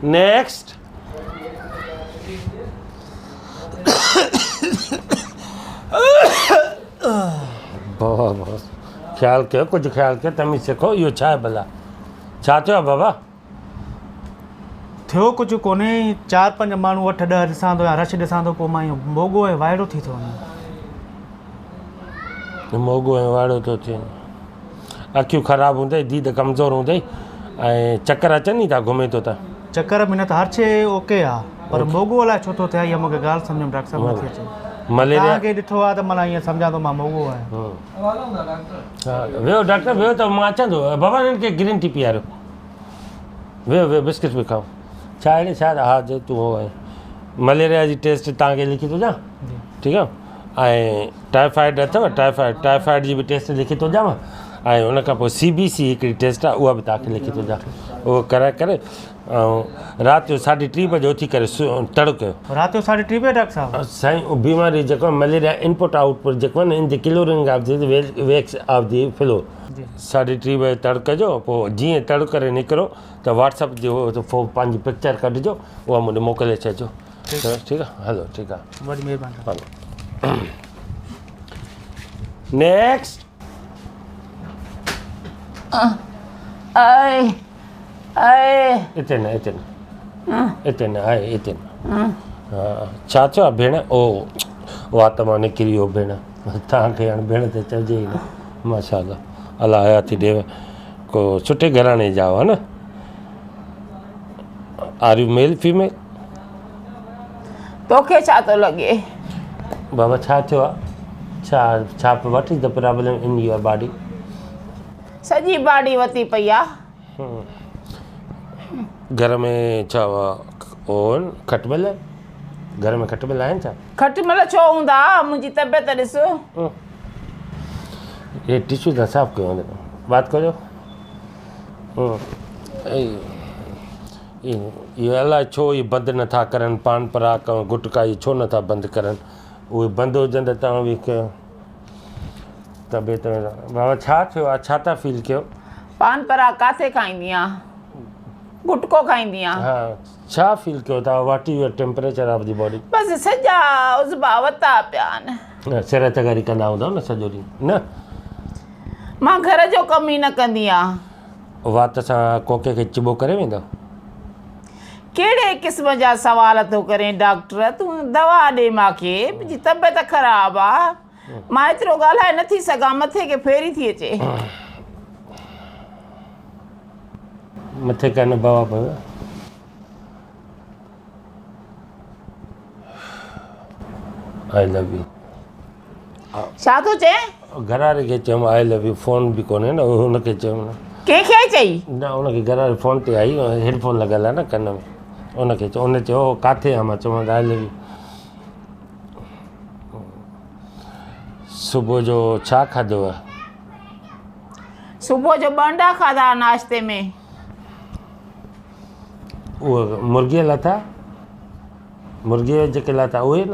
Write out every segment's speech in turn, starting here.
next बहुत ख्याल कयो कुछ ख्याल कयो तमीज़ सिखो इहो छा आहे भला छा थियो आहे बाबा थियो कुझु कोन्हे 4-5 माण्हू 8-10 ॾिसां थो या रश ॾिसां थो पोइ मां इहो मोगो ऐं वाइड़ो थी थो वञे मोगो ऐं वाइड़ो थो थिए अखियूं ख़राबु हूंदई दीद कमज़ोर हूंदई ऐं चकर अचनि था घुमे थो त चकर में न त हर शइ ओके आहे पर मोगो अलाए छो थो थिए इहा मूंखे ॻाल्हि सम्झ में डॉक्टर साहिब नथी अचे मलेरिया खे ॾिठो आहे त माना ईअं सम्झां थो मां मोगो आहियां हा वियो डॉक्टर वियो त मां अचां थो बाबा हिननि खे ग्रीन टी पीआरियो वियो वियो बिस्किट बि खाओ छा अहिड़े छा हा जे तूं हो आहे मलेरिया जी टेस्ट तव्हांखे लिखी थो ॾियां ठीकु आहे ऐं टाइफाइड अथव टाइफाइड जी बि टेस्ट लिखी थो ॾियांव ऐं उन खां पोइ CBC हिकिड़ी टेस्ट आहे उहा बि तव्हांखे लिखी थो ॾियां उहो कराए करे ऐं राति जो 3:30 बजे उथी करे तड़ो कयो राति जो 3:30 बजे डॉक्टर साहिब साईं बीमारी जेको आहे मलेरिया इनपुट आउटपुट जेको आहे न in the क्लोरिंग of the wax of the flow 3:30 बजे तड़ कजो पोइ जीअं तड़ करे निकिरो त व्हाट्सअप जो पंहिंजी पिक्चर कढिजो उहा मूंखे मोकिले छॾिजो ठीकु आहे हलो ठीकु आहे वॾी महिरबानी हलो नेक्स्ट हिते न आहे हिते न हा छा थियो आहे भेण ओ उहा त मां निकिरी वियो भेण तव्हांखे हाणे भेण त चइजे ई न माशाल्लाह अलाह हयाती ॾेव को सुठे घराणे जा हुआ न आर यू मेल फीमेल तोखे छा थो लॻे बाबा छा थियो आहे छा वट is the problem in your body सॼी बाडी वती पई आहे घर में छा खटमल घर में खटमल आहिनि छा खटमल छो हूंदा मुंहिंजी तबियत ॾिस ये टिश्यू था साफ़ कयो बात कयो ये अलाए छो ये बंदि नथा करनि पान पराग गुटका ये छो नथा बंदि करनि उहे बंदि हुजनि त तव्हां बि कयो तबियत बाबा छा थियो आहे छा था फील कयो पान पराग काथे खाईंदी आहियां गुटको खाईंदी आहियां हा छा फील कयो तव्हां what is your temperature of the body बसि सॼा उज़बा वता पिया आहिनि सिर त गरी कंदा हूंदव न सॼो ॾींहुं न मां घर जो कमु ई न कंदी आहियां वात सां कोके खे चिॿो करे वेंदव कहिड़े क़िस्म जा सवाल थो करे डॉक्टर तूं दवा ॾे मूंखे मुंहिंजी तबियत ख़राबु आहे मां एतिरो ॻाल्हाए नथी सघां मथे खे फेरी थी अचे मथे कान बाबा पियो आई लव यू छा थो चए घरवारे खे चयुमि आई लव यू फोन बि कोन्हे न हुनखे चयुमि न कंहिंखे चई न हुनखे घरवारी फोन ते आई हेडफोन लॻल आहे न कन में हुनखे चयो हुन चयो किथे आहे मां चयोमांसि आई लव यू सुबुह जो छा खाधो आहे सुबुह जो ॿंडा खाधा नाश्ते में उहो मुर्गीअ लाथा मुर्गीअ जेके लाथा उहे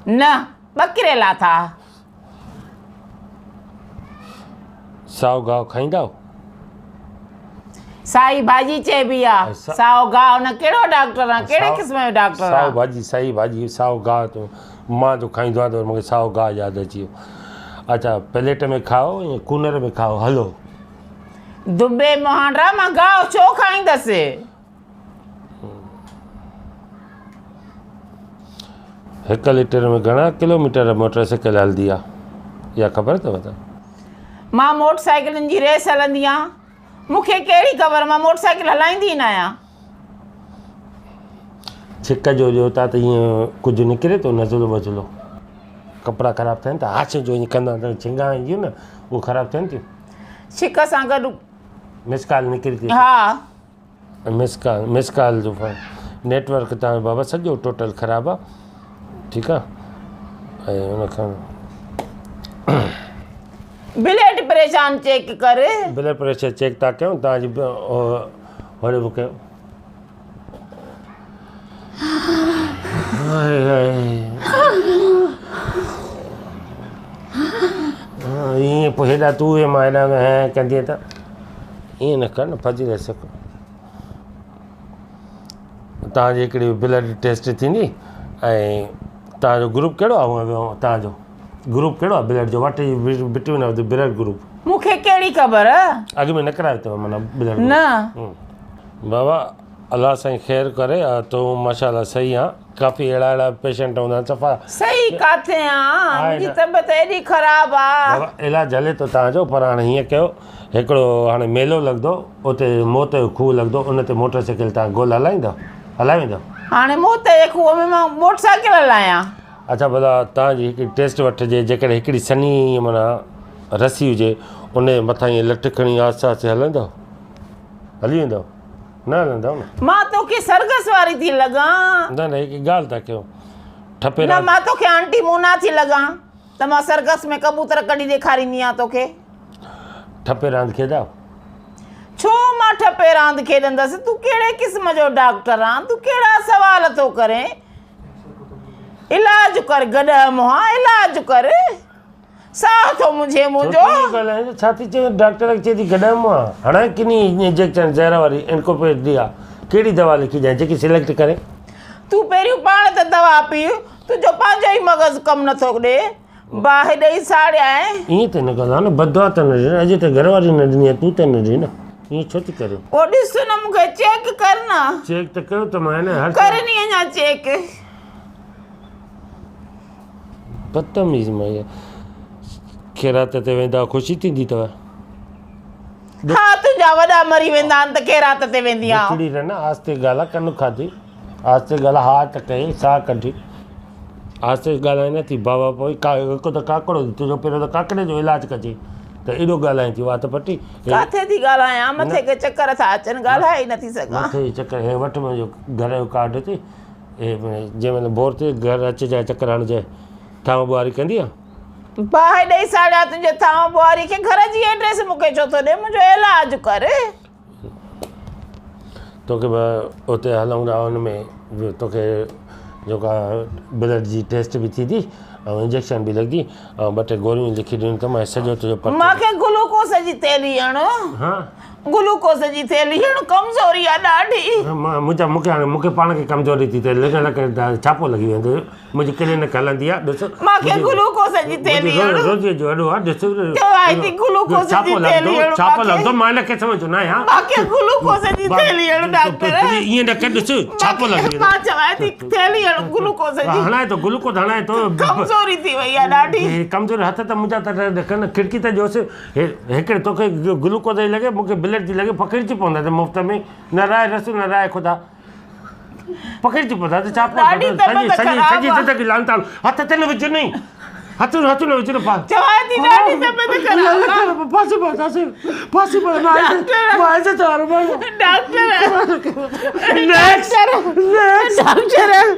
न ॿकरे लाथा साओ गाहु खाईंदा साई भाॼी चइबी आहे साओ गाहु न कहिड़ो डॉक्टर आहे कहिड़े क़िस्म जो डॉक्टर साओ भाॼी साई भाॼी साओ गाहु तो मां जो खाईंदो आहियां त मूंखे साओ गाहु यादि अची वियो अच्छा प्लेट में खाओ या कूनर में खाओ हलो दुबे मोहांडा मां गाहु छो खाईंदसि 1 लीटर में घणा किलोमीटर मोटरसाइकिल हलंदी आहे इहा ख़बर अथव त मां मोटरसाइकिलनि जी रेस हलंदी आहियां मूंखे कहिड़ी ख़बर मां मोटरसाइकिल हलाईंदी न आहियां छिक जो ॾियो था त ईअं कुझु निकिरे थो नज़ुलो वज़ुलो कपिड़ा ख़राबु थियनि था हाश जो ईअं कंदा त छिंगा ईंदियूं न उहो ख़राबु थियनि थियूं छिक सां गॾु मिसकाल निकिरी थी हा मिसकाल जो नेटवर्क तव्हां बाबा सॼो टोटल ख़राबु आहे ठीकु आहे ऐं हुनखां ब्लड प्रेशर चेक कर ब्लड प्रेशर चेक था कयूं तव्हांजी होड़े बि कयो ईअं पोइ हेॾा तूं मां हेॾा कंदी त ईअं न कर न फज़ीलत सको तव्हांजी हिकिड़ी ब्लड टेस्ट थींदी ऐं तव्हांजो ग्रुप कहिड़ो आहे तव्हांजो ग्रुप कहिड़ो आहे ब्लड जो वट between of the blood group मूंखे कहिड़ी ख़बर अॻु में न करायो अथव माना ब्लड न बाबा अलाह साईं ख़ैरु करे तूं माशाल्लाह सही आहे काफ़ी अहिड़ा पेशेंट हूंदा आहिनि सफ़ा सही किथे आहे मुंहिंजी तबियत एॾी ख़राबु आहे बाबा इलाजु हले थो तव्हांजो पर हाणे हीअं कयो हिकिड़ो हाणे मेलो लॻंदो उते मौत जो खूह लॻंदो उन ते मोटरसाइकिल तव्हां गोल हलाए वेंदव हाणे मौत जे खूह में मां मोटरसाइकिल हलायां अच्छा भला तव्हांजी हिकिड़ी टेस्ट वठिजे जेकॾहिं हिकिड़ी सनी माना रसी हुजे उन जे मथां ईअं लट खणी आस्ते आस्ते हलंदव हली वेंदव न हलंदव न मां तोखे सर्कस वारी थी लॻां न हिकु ॻाल्हि था कयो ठपे न मां तोखे आंटी मोना थी लॻां त मां सर्कस में कबूतर कढी ॾेखारींदी आहियां तोखे ठपे रांदि खेॾा छो मां ठपे रांदि खेॾंदसि तूं कहिड़े क़िस्म जो डॉक्टर आहीं तूं कहिड़ा सवाल थो करे इलाज कर गॾु मुंहां इलाज कर साह थो मुंहिंजो छा थी चए डॉक्टर चए थी गॾु मुंहां हाणे किनी इंजेक्शन ज़हर वारी इनकोपेट दी आहे कहिड़ी दवा लिखी ॾियां जेकी सिलेक्ट करे तूं पहिरियों पाण त दवा पी तुंहिंजो पंहिंजो ई मग़ज़ु कमु नथो ॾे बाहि ॾेई साड़िया ईअं त न ॻाल्हि आहे न बदवा त न ॾिन अॼु त घरवारी न ॾिनी आहे तूं त न ॾिन ईअं छो थी करे ओ ॾिस न मूंखे चेक कर न चेक त कयो त मां न हर करनी अञा चेक बदतमीज़ मां इहा ख़ैरात ते वेंदा ख़ुशी थींदी अथव हा तुंहिंजा वॾा मरी वेंदा आहिनि त ख़ैरात ते वेंदी हिकिड़ी न आस्ते ॻाल्हि कनु खाधी आस्ते ॻाल्हि हा त कई साह कढी आस्ते ॻाल्हाए न थी बाबा पोइ हिकु त काकड़ो तुंहिंजो पहिरियों त काकड़े जो इलाजु कजे त एॾो ॻाल्हाए थी वात पटी किथे थी ॻाल्हायां मथे के चकर था अचनि ॻाल्हाए ई नथी सघां मथे चकर हे वटि मुंहिंजो घर जो कार्ड अचे जंहिं महिल बोर थिए घर अचिजांइ चकर हणिजांइ थांव ॿुहारी कंदी आहे बाहि ॾेई साड़िया तुंहिंजे थांव ॿुहारी खे घर जी एड्रेस मूंखे छो थो ॾे मुंहिंजो इलाज कर तोखे उते हलूं था हुन में तोखे जेका ब्लड जी टेस्ट बि थींदी ऐं इंजेक्शन बि लॻंदी ऐं ॿ टे गोरियूं लिखी ॾियूं त मां सॼो तुंहिंजो मूंखे ग्लूकोस जी थैली हणो हा ग्लूकोस जी थैली हणो कमज़ोरी आहे ॾाढी मूंखे पाण खे कमज़ोरी थी थिए लॻण करे छापो लॻी वेंदो मुंहिंजी क्लिनिक हलंदी आहे ॾिस मूंखे ग्लूकोस जी थैली हणो रोज़ जो वॾो आहे ॾिस थी ग्लूकोस जी थैली हणो छापो लॻंदो मां हिनखे सम्झो न आहियां मूंखे ग्लूकोस जी थैली हणो डॉक्टर ईअं न कर ॾिस छापो लॻी वेंदो मां चवां थी थैली हणो ग्लूकोस जी हणाए थो ग्लूकोस हणाए थो कमज़ोरी थी वई आहे ॾाढी कमज़ोरी हथ त मुंहिंजा त ॾकनि खिड़की त ॾियोसि हिकिड़े तोखे ग्लूकोस जी लॻे मूंखे ब्लड जी लॻे पकड़जी पवंदा त मुफ़्त में न राय रस न राय ख़ुदा पकड़जी पवंदा त छा सॼी ज़िंदगी लानताल हथ ते न विझ नी हथ न विझ न चवां थी ॾाढी तबियत ख़राब फासी डॉक्टर